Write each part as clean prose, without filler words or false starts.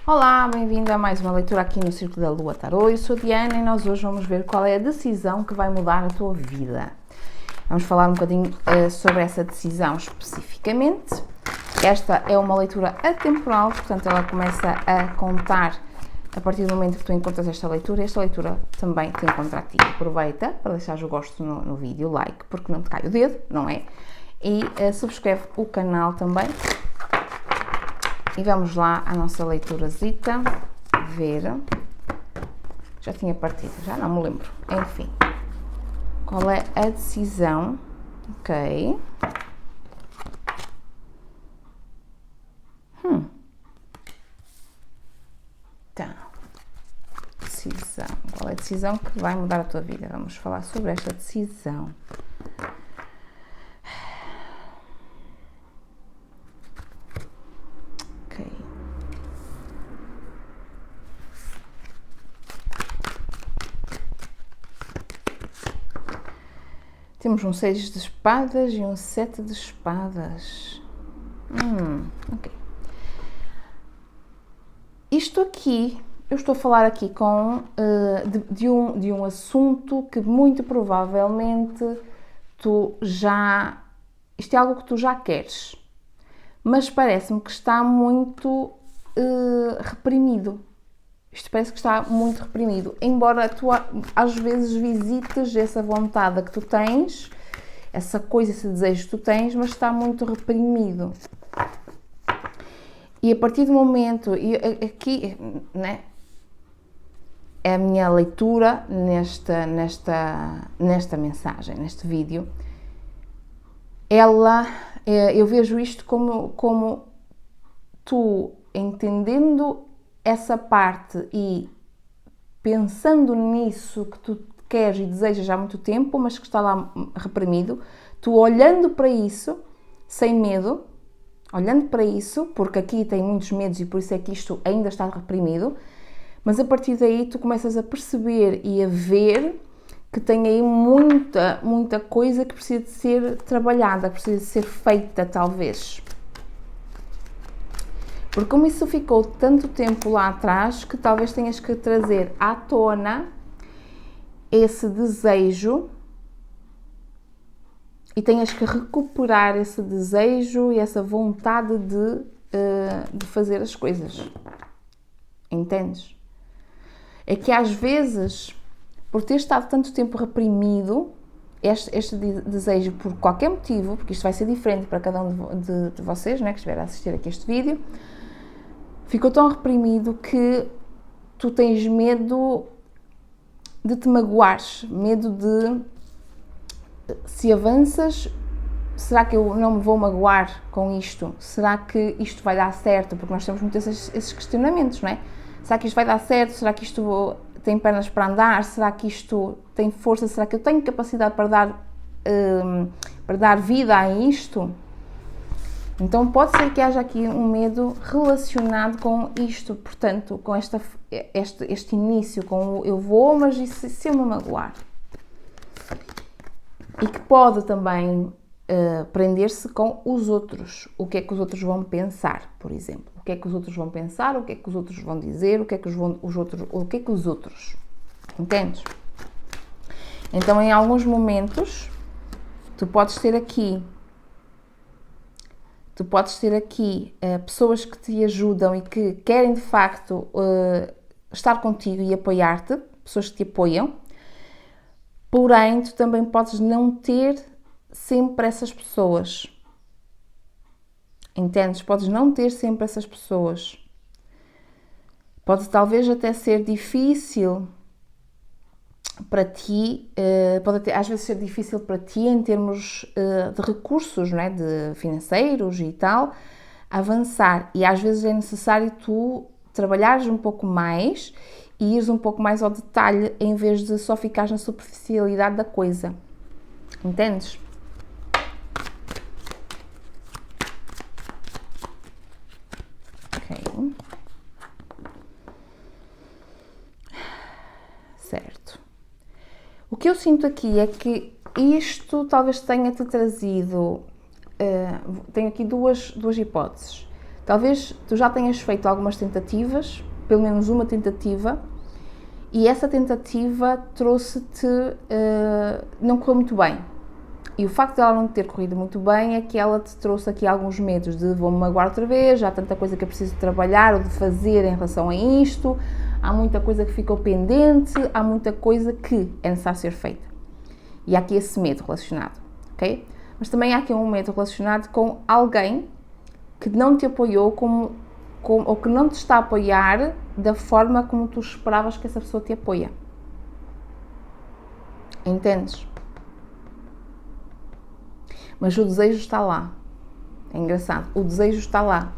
Olá, bem-vindo a mais uma leitura aqui no Círculo da Lua Tarô. Eu sou a Diana e nós hoje vamos ver qual é a decisão que vai mudar a tua vida. Vamos falar um bocadinho sobre essa decisão especificamente. Esta é uma leitura atemporal, portanto ela começa a contar a partir do momento que tu encontras esta leitura. Esta leitura também te encontra a ti. Aproveita para deixar o gosto no vídeo, like, porque não te cai o dedo, não é? E subscreve o canal também. E vamos lá à nossa leiturazita, ver. Já tinha partido, já não me lembro. Enfim, qual é a decisão? Ok. Então, decisão. Qual é a decisão que vai mudar a tua vida? Vamos falar sobre esta decisão. Ok. Temos um 6 de espadas e um 7 de espadas. Ok. Isto aqui, eu estou a falar aqui de um assunto que muito provavelmente isto é algo que tu já queres, mas parece-me que está muito reprimido. Isto parece que está muito reprimido, embora tu às vezes visites essa vontade que tu tens, essa coisa, esse desejo que tu tens, mas está muito reprimido. E a partir do momento, e aqui, né, é a minha leitura nesta mensagem, neste vídeo, eu vejo isto como tu entendendo essa parte e pensando nisso que tu queres e desejas há muito tempo, mas que está lá reprimido, tu olhando para isso, sem medo, olhando para isso, porque aqui tem muitos medos e por isso é que isto ainda está reprimido, mas a partir daí tu começas a perceber e a ver que tem aí muita coisa que precisa de ser trabalhada, que precisa de ser feita, talvez. Porque como isso ficou tanto tempo lá atrás, que talvez tenhas que trazer à tona esse desejo e tenhas que recuperar esse desejo e essa vontade de fazer as coisas. Entendes? É que às vezes, por ter estado tanto tempo reprimido, este desejo, por qualquer motivo, porque isto vai ser diferente para cada um de vocês, né, que estiver a assistir aqui este vídeo, ficou tão reprimido que tu tens medo de te magoares, medo de, se avanças, será que eu não me vou magoar com isto? Será que isto vai dar certo? Porque nós temos muitos esses questionamentos, não é? Será que isto vai dar certo? Será que isto tem pernas para andar? Será que isto tem força? Será que eu tenho capacidade para dar vida a isto? Então pode ser que haja aqui um medo relacionado com isto, portanto, com este início, com o eu vou, mas e se eu me magoar? E que pode também prender-se com os outros. O que é que os outros vão pensar, por exemplo? O que é que os outros vão pensar? O que é que os outros vão dizer? O que é que os outros? Entendes? Então, em alguns momentos, tu podes ter aqui pessoas que te ajudam e que querem de facto estar contigo e apoiar-te, pessoas que te apoiam, porém tu também podes não ter sempre essas pessoas. Entendes? Podes não ter sempre essas pessoas. Pode talvez até ser difícil para ti, às vezes ser difícil para ti em termos de recursos, não é? De financeiros e tal, avançar. E às vezes é necessário tu trabalhares um pouco mais e ires um pouco mais ao detalhe em vez de só ficares na superficialidade da coisa. Entendes? Ok. Certo. O que eu sinto aqui é que isto talvez tenha-te trazido... tenho aqui duas hipóteses. Talvez tu já tenhas feito algumas tentativas, pelo menos uma tentativa, e essa tentativa trouxe-te, não correu muito bem. E o facto de ela não ter corrido muito bem é que ela te trouxe aqui alguns medos de vou-me magoar outra vez, já há tanta coisa que eu preciso trabalhar ou de fazer em relação a isto, há muita coisa que ficou pendente, há muita coisa que é necessário ser feita. E há aqui esse medo relacionado, ok? Mas também há aqui um medo relacionado com alguém que não te apoiou ou que não te está a apoiar da forma como tu esperavas que essa pessoa te apoia. Entendes? Mas o desejo está lá. É engraçado. O desejo está lá.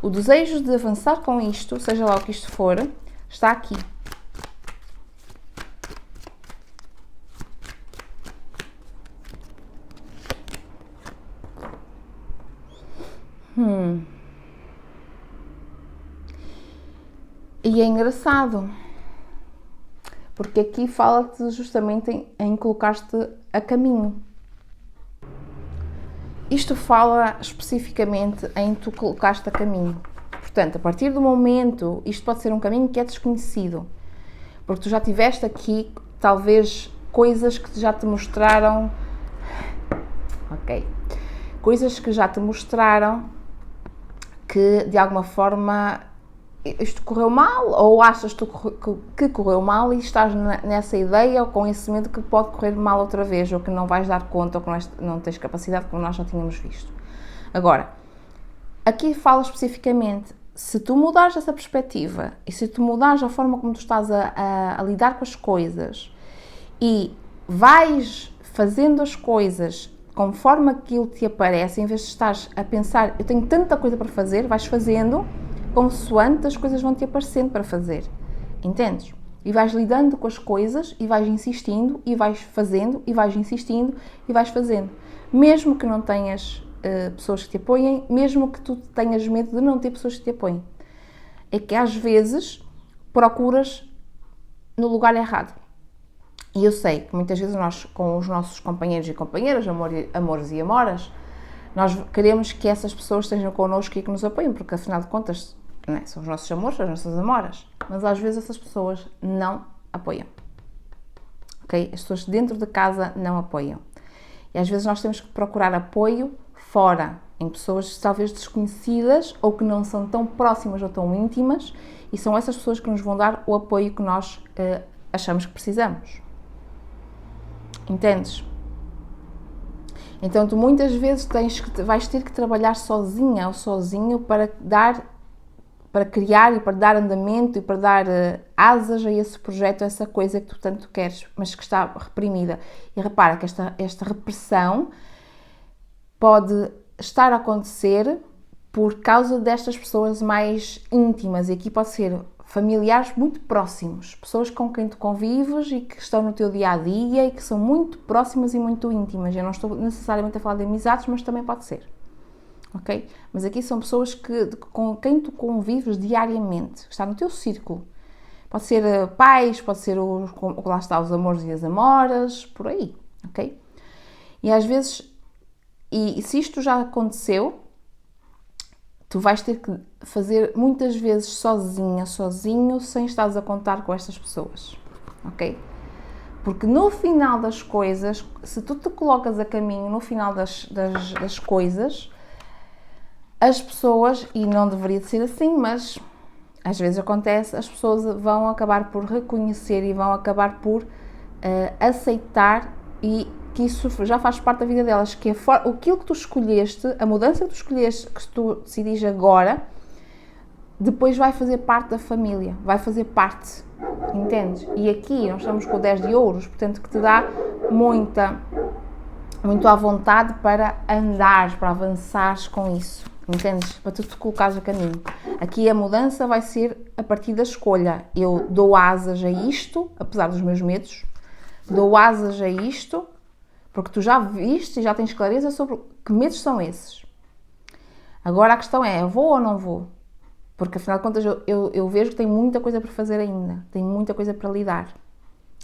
O desejo de avançar com isto, seja lá o que isto for, está aqui. E é engraçado, porque aqui fala-te justamente em colocar-te a caminho. Isto fala especificamente em tu colocar-te a caminho. Portanto, a partir do momento, isto pode ser um caminho que é desconhecido, porque tu já tiveste aqui, talvez, coisas que já te mostraram, coisas que já te mostraram que, de alguma forma, isto correu mal, ou achas tu que correu mal e estás nessa ideia ou com esse medo que pode correr mal outra vez, ou que não vais dar conta, ou que não tens capacidade, como nós já tínhamos visto. Agora, aqui fala especificamente, se tu mudares essa perspectiva e se tu mudares a forma como tu estás a lidar com as coisas e vais fazendo as coisas conforme aquilo te aparece, em vez de estares a pensar, eu tenho tanta coisa para fazer, vais fazendo consoante as coisas vão te aparecendo para fazer, entendes? E vais lidando com as coisas e vais insistindo e vais fazendo e vais insistindo e vais fazendo. Mesmo que não tenhas pessoas que te apoiem, mesmo que tu tenhas medo de não ter pessoas que te apoiem. É que às vezes procuras no lugar errado. E eu sei que muitas vezes nós, com os nossos companheiros e companheiras, amores e amoras, nós queremos que essas pessoas estejam connosco e que nos apoiem, porque afinal de contas, não é? São os nossos amores, são as nossas amoras. Mas às vezes essas pessoas não apoiam. Ok? As pessoas dentro de casa não apoiam. E às vezes nós temos que procurar apoio fora, em pessoas talvez desconhecidas ou que não são tão próximas ou tão íntimas, e são essas pessoas que nos vão dar o apoio que nós achamos que precisamos. Entendes? Então tu muitas vezes vais ter que trabalhar sozinha ou sozinho para criar e para dar andamento e para dar asas a esse projeto, a essa coisa que tu tanto queres, mas que está reprimida. E repara que esta repressão pode estar a acontecer por causa destas pessoas mais íntimas, e aqui pode ser familiares muito próximos, pessoas com quem tu convives e que estão no teu dia-a-dia e que são muito próximas e muito íntimas. Eu não estou necessariamente a falar de amizades, mas também pode ser. Ok? Mas aqui são pessoas com quem tu convives diariamente, que está no teu círculo. Pode ser pais, pode ser lá está, os amores e as amoras, por aí, ok? E às vezes, e se isto já aconteceu, tu vais ter que fazer muitas vezes sozinho, sem estares a contar com estas pessoas, ok? Porque no final das coisas, se tu te colocas a caminho no final das coisas, as pessoas, e não deveria de ser assim, mas às vezes acontece, as pessoas vão acabar por reconhecer e vão acabar por aceitar, e que isso já faz parte da vida delas, que aquilo que tu escolheste, a mudança que tu escolheste, que tu decidis agora, depois vai fazer parte da família, vai fazer parte, entendes? E aqui nós estamos com o 10 de ouros, portanto que te dá muito à vontade para andares, para avançares com isso, entendes? Para tu te colocares a caminho. Aqui a mudança vai ser a partir da escolha. Eu dou asas a isto, apesar dos meus medos, dou asas a isto, porque tu já viste e já tens clareza sobre que medos são esses. Agora a questão é, eu vou ou não vou? Porque afinal de contas eu vejo que tenho muita coisa para fazer ainda, tenho muita coisa para lidar,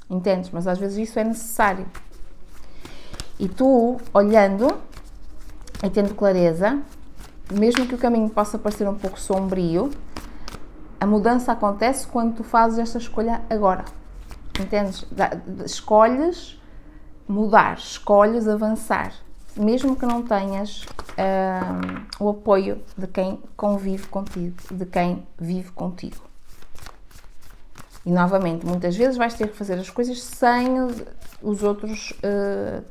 entendes? Mas às vezes isso é necessário. E tu, olhando e tendo clareza, mesmo que o caminho possa parecer um pouco sombrio, a mudança acontece quando tu fazes esta escolha agora. Entendes? Escolhes mudar, escolhes avançar, mesmo que não tenhas o apoio de quem convive contigo, de quem vive contigo. E novamente, muitas vezes vais ter que fazer as coisas sem os outros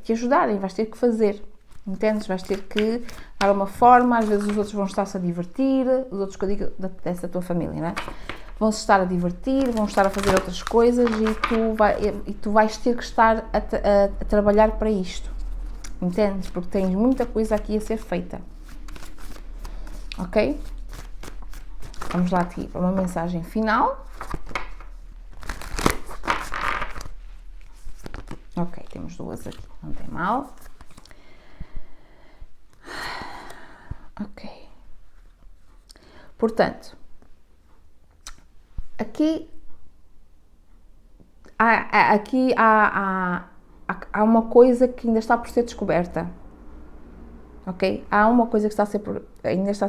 te ajudarem, vais ter que fazer, entendes? Vais ter que dar uma forma, às vezes os outros vão estar-se a divertir, os outros que eu digo dessa tua família, não é? Vão-se estar a divertir, vão estar a fazer outras coisas e tu vais ter que estar a trabalhar para isto, entendes? Porque tens muita coisa aqui a ser feita, ok? Vamos lá aqui para uma mensagem final. Ok, temos duas aqui, não tem mal. Ok. Portanto, aqui há uma coisa que ainda está por ser descoberta. Ok? Há uma coisa que ainda está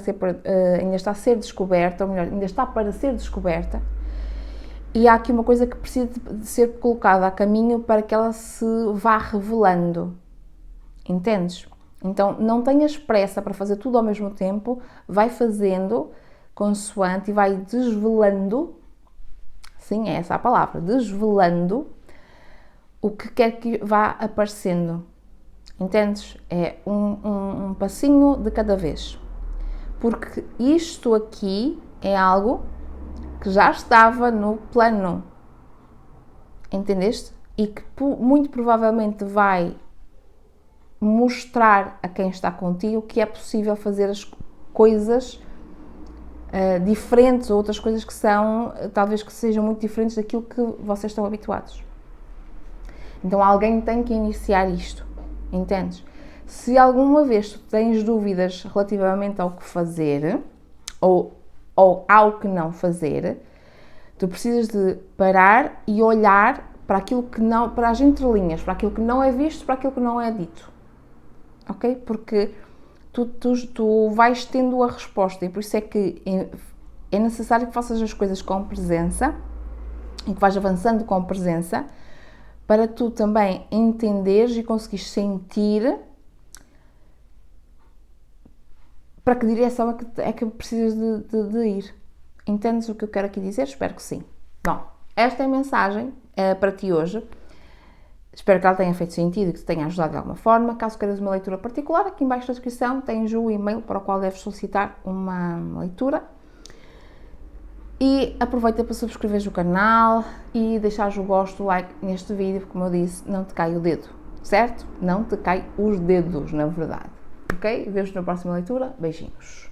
a ser descoberta, ou melhor, ainda está para ser descoberta. E há aqui uma coisa que precisa de ser colocada a caminho para que ela se vá revelando. Entendes? Então, não tenhas pressa para fazer tudo ao mesmo tempo, vai fazendo consoante e vai desvelando, sim, é essa a palavra, desvelando o que quer que vá aparecendo. Entendes? É um passinho de cada vez. Porque isto aqui é algo que já estava no plano, entendeste? E que muito provavelmente vai mostrar a quem está contigo que é possível fazer as coisas diferentes, ou outras coisas que são, talvez que sejam muito diferentes daquilo que vocês estão habituados. Então alguém tem que iniciar isto, entendes? Se alguma vez tu tens dúvidas relativamente ao que fazer, ou ao que não fazer, tu precisas de parar e olhar para aquilo que não, para as entrelinhas, para aquilo que não é visto, para aquilo que não é dito, ok? Porque tu vais tendo a resposta e por isso é que é necessário que faças as coisas com presença e que vais avançando com presença para tu também entenderes e conseguires sentir para que direção é que precisas de ir. Entendes o que eu quero aqui dizer? Espero que sim. Bom, esta é a mensagem para ti hoje. Espero que ela tenha feito sentido e que te tenha ajudado de alguma forma. Caso queiras uma leitura particular, aqui embaixo da descrição tens o e-mail para o qual deves solicitar uma leitura. E aproveita para subscreveres o canal e deixares o gosto, o like neste vídeo, porque como eu disse, não te cai o dedo, certo? Não te cai os dedos, na verdade. Ok? Vejo-te na próxima leitura. Beijinhos.